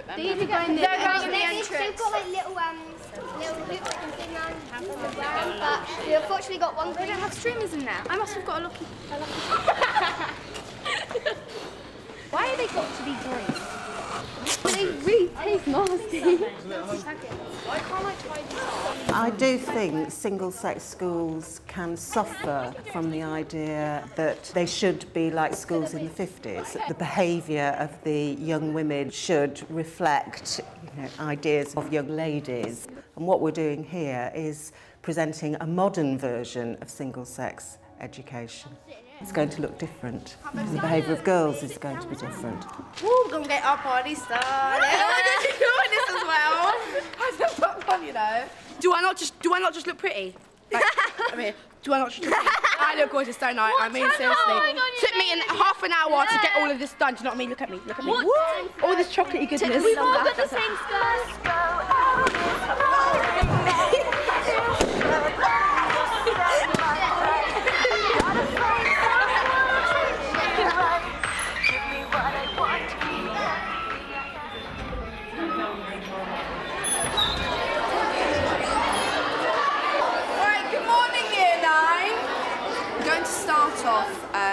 put them. These are going in the entrance. They've got like little hoops that can spin around the ground, but we unfortunately got one. They don't have streamers in there. I must have got a lucky. Why have they got to be green? They really taste nasty. Why can't I try this? I do think single-sex schools can suffer from the idea that they should be like schools in the 50s. The behaviour of the young women should reflect ideas of young ladies. And what we're doing here is presenting a modern version of single-sex education. It's going to look different. The behaviour of girls is going to be different. Woo, we're going to get our party started. Oh, you're doing this as well. I said, what fun, you know. Do I not just look pretty? Like, I mean, do I not just look pretty? I look gorgeous, don't I? I mean, seriously. Took me half an hour to get all of this done. Do you know what I mean? Look at me, look at me. Woo! All this chocolatey goodness. We've all got the same skirt.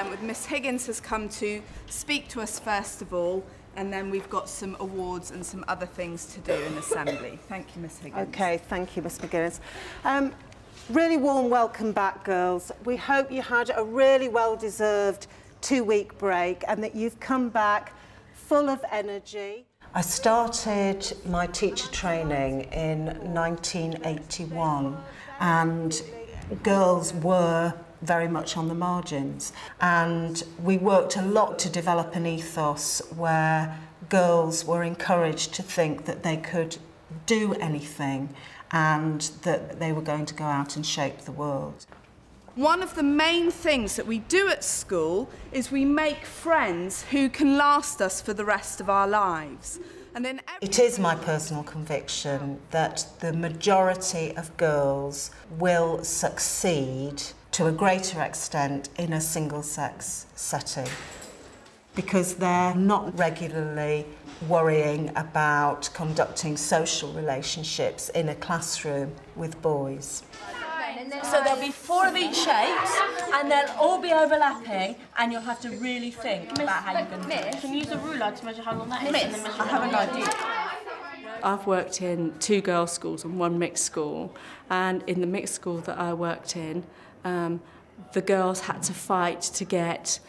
With Miss Higgins has come to speak to us first of all, and then we've got some awards and some other things to do in Assembly. Thank you, Miss Higgins. OK, thank you, Miss McGuinness. Really warm welcome back, girls. We hope you had a really well-deserved 2-week break and that you've come back full of energy. I started my teacher training in 1981 and girls were very much on the margins, and we worked a lot to develop an ethos where girls were encouraged to think that they could do anything and that they were going to go out and shape the world. One of the main things that we do at school is we make friends who can last us for the rest of our lives. And then it is my personal conviction that the majority of girls will succeed to a greater extent in a single-sex setting because they're not regularly worrying about conducting social relationships in a classroom with boys. So there'll be 4 of each shapes and they'll all be overlapping and you'll have to really think about how you're going to do it. Can you use a ruler to measure how long that is? I have an idea. I've worked in 2 girls' schools and 1 mixed school, and in the mixed school that I worked in, the girls had to fight to get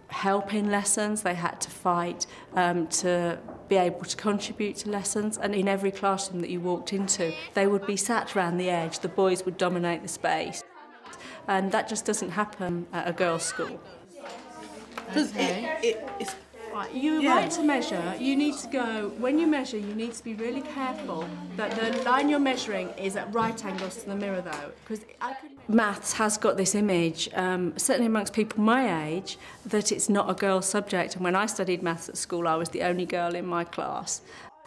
help in lessons, they had to fight to be able to contribute to lessons, and in every classroom that you walked into, they would be sat round the edge, the boys would dominate the space, and that just doesn't happen at a girls' school. it's Right, you're right to measure. You need to go, when you measure, you need to be really careful that the line you're measuring is at right angles to the mirror, though. Because maths has got this image, certainly amongst people my age, that it's not a girl's subject. And when I studied maths at school, I was the only girl in my class.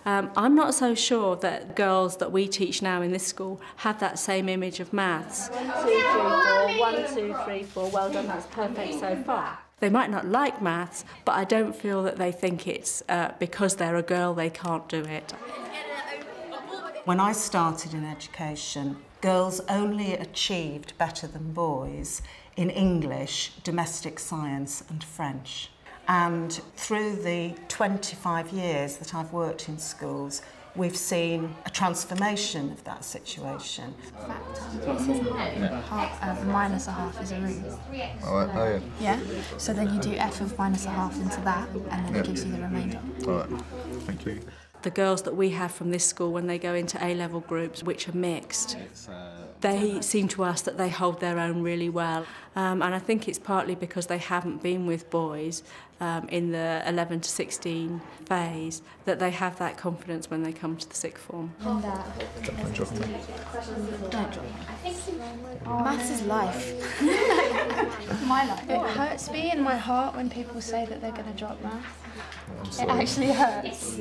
I'm not so sure that girls that we teach now in this school have that same image of maths. 1, 2, 3, 4, 1, 2, 3, 4, well done, that's perfect so far. They might not like maths, but I don't feel that they think it's because they're a girl they can't do it. When I started in education, girls only achieved better than boys in English, domestic science and French. And through the 25 years that I've worked in schools, we've seen a transformation of that situation. Minus a half is a root. Oh yeah. Yeah? So then you do f of minus a half into that, and then it gives you the remainder. All right. Thank you. The girls that we have from this school, when they go into A-level groups, which are mixed, they seem to us that they hold their own really well. And I think it's partly because they haven't been with boys in the 11 to 16 phase, that they have that confidence when they come to the sixth form. Don't drop. Maths is life. My life. It hurts me in my heart when people say that they're going to drop maths. It actually hurts.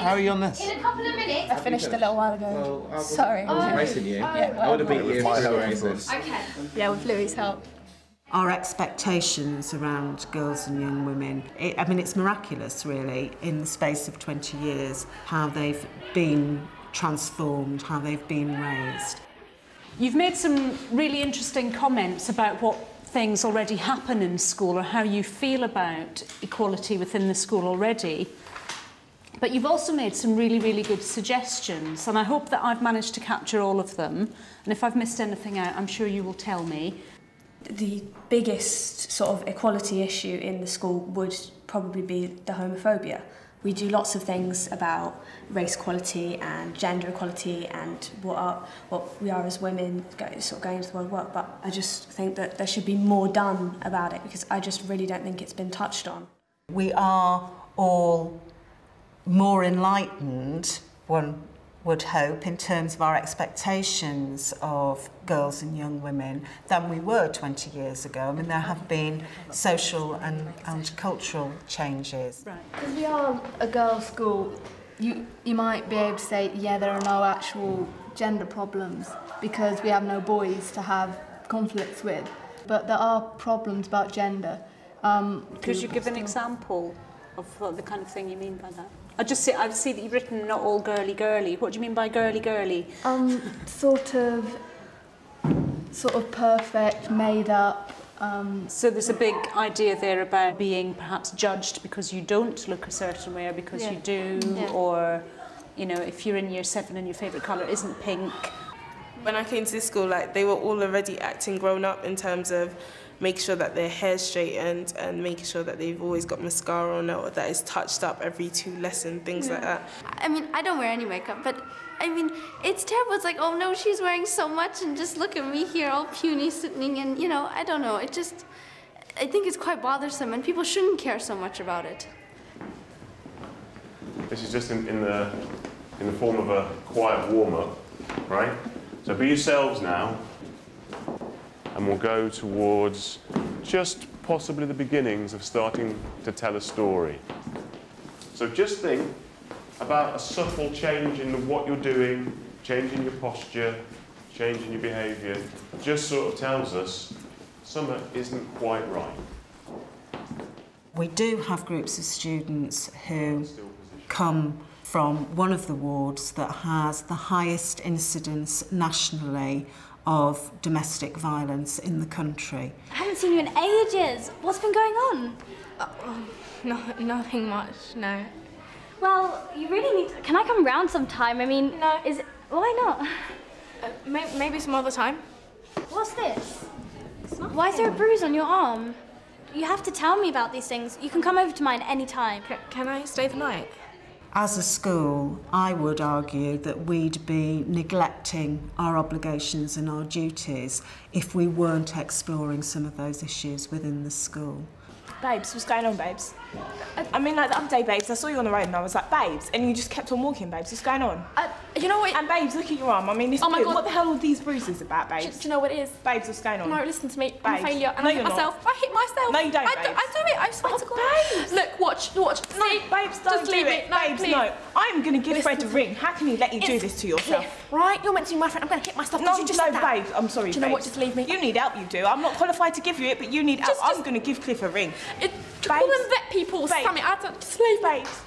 How are you on this? I finished a little while ago. Sorry. I wasn't racing you. Yeah, I would have beat you if I was racing. Yeah, with Louis' help. Our expectations around girls and young women, it's miraculous really in the space of 20 years how they've been transformed, how they've been raised. You've made some really interesting comments about what things already happen in school or how you feel about equality within the school already. But you've also made some really, really good suggestions, and I hope that I've managed to capture all of them. And if I've missed anything out, I'm sure you will tell me. The biggest sort of equality issue in the school would probably be the homophobia. We do lots of things about race equality and gender equality and what we are as women sort of going into the world of work, but I just think that there should be more done about it because I just really don't think it's been touched on. We are all more enlightened, one would hope, in terms of our expectations of girls and young women than we were 20 years ago. I mean, there have been social and cultural changes. Right. Because we are a girls' school, you might be able to say, yeah, there are no actual gender problems because we have no boys to have conflicts with. But there are problems about gender. Could you give an example of the kind of thing you mean by that? I see that you've written not all girly girly. What do you mean by girly girly? Sort of perfect, made up. So there's a big idea there about being perhaps judged because you don't look a certain way or because you do, or, you know, if you're in year 7 and your favourite colour isn't pink. When I came to this school, like, they were all already acting grown up in terms of making sure that their hair's straightened and making sure that they've always got mascara on or that it's touched up every 2 lessons, things like that. I mean, I don't wear any makeup, but I mean, it's terrible. It's like, oh no, she's wearing so much and just look at me here all puny sitting and, you know, I don't know. I think it's quite bothersome and people shouldn't care so much about it. This is just in the form of a quiet warm-up, right? So be yourselves now. And we'll go towards just possibly the beginnings of starting to tell a story. So just think about a subtle change in what you're doing, change in your posture, change in your behaviour. Just sort of tells us something isn't quite right. We do have groups of students who come from one of the wards that has the highest incidence nationally of domestic violence in the country. I haven't seen you in ages. What's been going on? Nothing much, no. Well, you really need to... Can I come round sometime? I mean, no. Why not? Maybe some other time. What's this? Why is there a bruise on your arm? You have to tell me about these things. You can come over to mine any time. Can I stay the night? As a school, I would argue that we'd be neglecting our obligations and our duties if we weren't exploring some of those issues within the school. Babes, what's going on, babes? I mean, like, the other day, babes, I saw you on the road and I was like, babes, and you just kept on walking, babes. What's going on? You know what? And babes, look at your arm. I mean, it's oh my God. What the hell are these bruises about, babes? Do you know what it is? Babes, what's going on? No, listen to me. Babes. I'm a failure and No, I hit myself. not. I hit myself. No, you don't, I do it. I swear to God. Babes. Look, watch. No, See? babes, don't Just do leave it. No, babes, please. no. I'm going to give Listen Fred a ring. How can he let you do this to yourself? Cliff, right? You're meant to be my friend. I'm going to hit myself. No, you just no, said that. babes, I'm sorry, Do you know what? Just leave me. You need help, you do. I'm not qualified to give you it, but you need help. I'm going to give Cliff a ring. Call them vet people or something. I don't... Just leave, babes.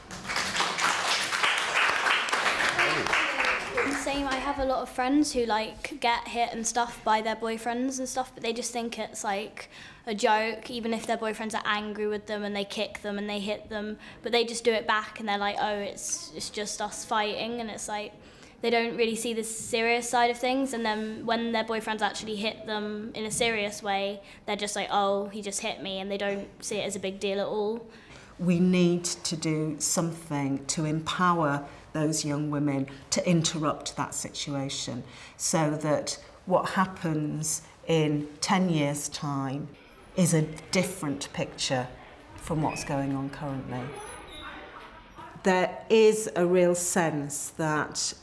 Same, I have a lot of friends who like get hit and stuff by their boyfriends and stuff, but they just think it's like a joke, even if their boyfriends are angry with them and they kick them and they hit them, but they just do it back and they're like, oh, it's just us fighting, and it's like they don't really see the serious side of things, and then when their boyfriends actually hit them in a serious way, they're just like, oh, he just hit me, and they don't see it as a big deal at all. We need to do something to empower those young women to interrupt that situation so that what happens in 10 years' time is a different picture from what's going on currently. There is a real sense that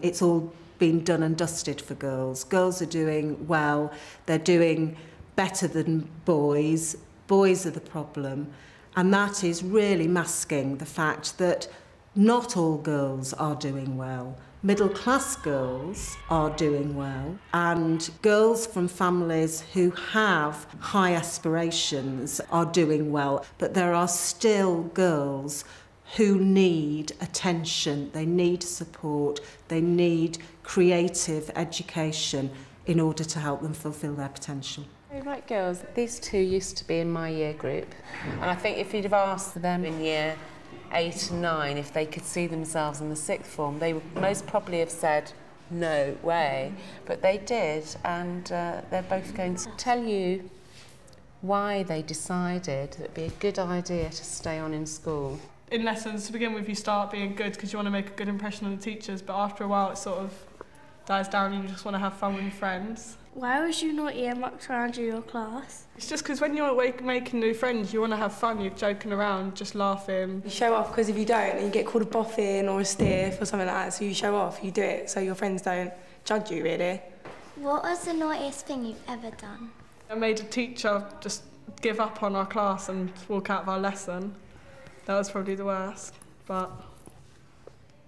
it's all been done and dusted for girls. Girls are doing well, they're doing better than boys. Boys are the problem, and that is really masking the fact that not all girls are doing well. middle-class girls are doing well, and girls from families who have high aspirations are doing well, but there are still girls who need attention, they need support, they need creative education in order to help them fulfil their potential. Right, girls, these two used to be in my year group, and I think if you'd have asked them in year 8 and 9 if they could see themselves in the sixth form, they would most probably have said no way, but they did, and they're both going to tell you why they decided that it'd be a good idea to stay on in school. In lessons, to begin with, you start being good because you want to make a good impression on the teachers, but after a while it sort of dies down and you just want to have fun with your friends. Why was you naughty and mucked around in your class? It's just because when you're making new friends, you want to have fun, you're joking around, just laughing. You show off because if you don't, you get called a boffin or a stiff or something like that, so you show off, you do it so your friends don't judge you, really. What was the naughtiest thing you've ever done? I made a teacher just give up on our class and walk out of our lesson. That was probably the worst, but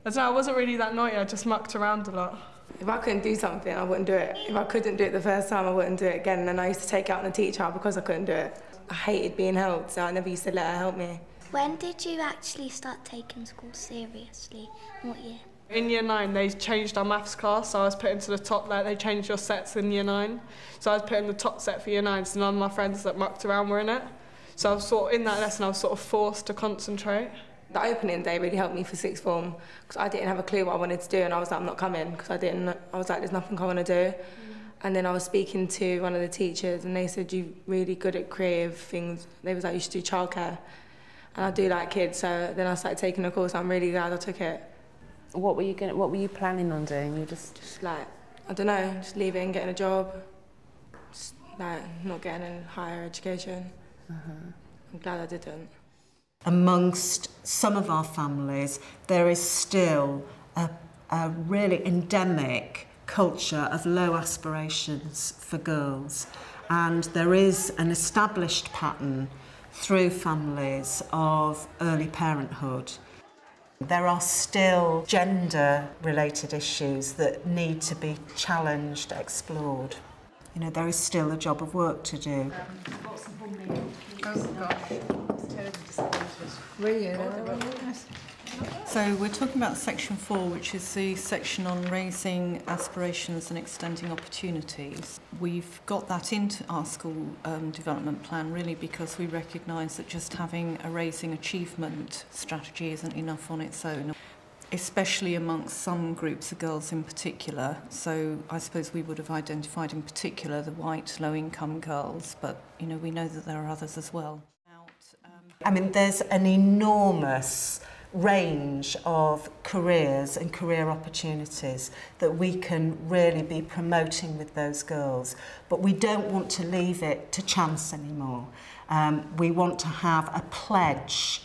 I don't know, I wasn't really that naughty, I just mucked around a lot. If I couldn't do something, I wouldn't do it. If I couldn't do it the first time, I wouldn't do it again. And then I used to take it out on the teacher because I couldn't do it. I hated being helped, so I never used to let her help me. When did you actually start taking school seriously? What year? In year 9, they changed our maths class, so I was put into the top, like they changed your sets in year 9. So I was put in the top set for year 9, so none of my friends that mucked around were in it. So I was sort of, in that lesson, I was sort of forced to concentrate. The opening day really helped me for sixth form because I didn't have a clue what I wanted to do, and I was like, I'm not coming because I was like, there's nothing I want to do. And then I was speaking to one of the teachers and they said, you're really good at creative things. They was like, you should do childcare. And I do like kids, so then I started taking a course. I'm really glad I took it. What were you planning on doing? You just like, I don't know, just leaving, getting a job, just like not getting a higher education. I'm glad I didn't. Amongst some of our families, there is still a really endemic culture of low aspirations for girls, and there is an established pattern through families of early parenthood. There are still gender-related issues that need to be challenged, explored. You know, there is still a job of work to do. So we're talking about section 4, which is the section on raising aspirations and extending opportunities. We've got that into our school development plan really because we recognise that just having a raising achievement strategy isn't enough on its own, especially amongst some groups of girls in particular. So I suppose we would have identified in particular the white low-income girls, but you know, we know that there are others as well. I mean, there's an enormous range of careers and career opportunities that we can really be promoting with those girls, but we don't want to leave it to chance anymore. We want to have a pledge,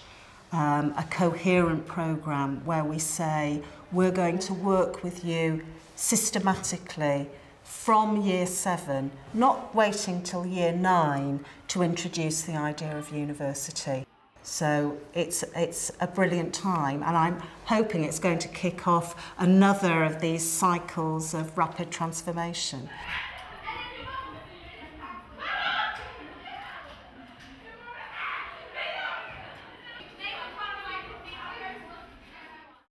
a coherent programme where we say we're going to work with you systematically from year 7, not waiting till year 9 to introduce the idea of university. So it's a brilliant time, and I'm hoping it's going to kick off another of these cycles of rapid transformation.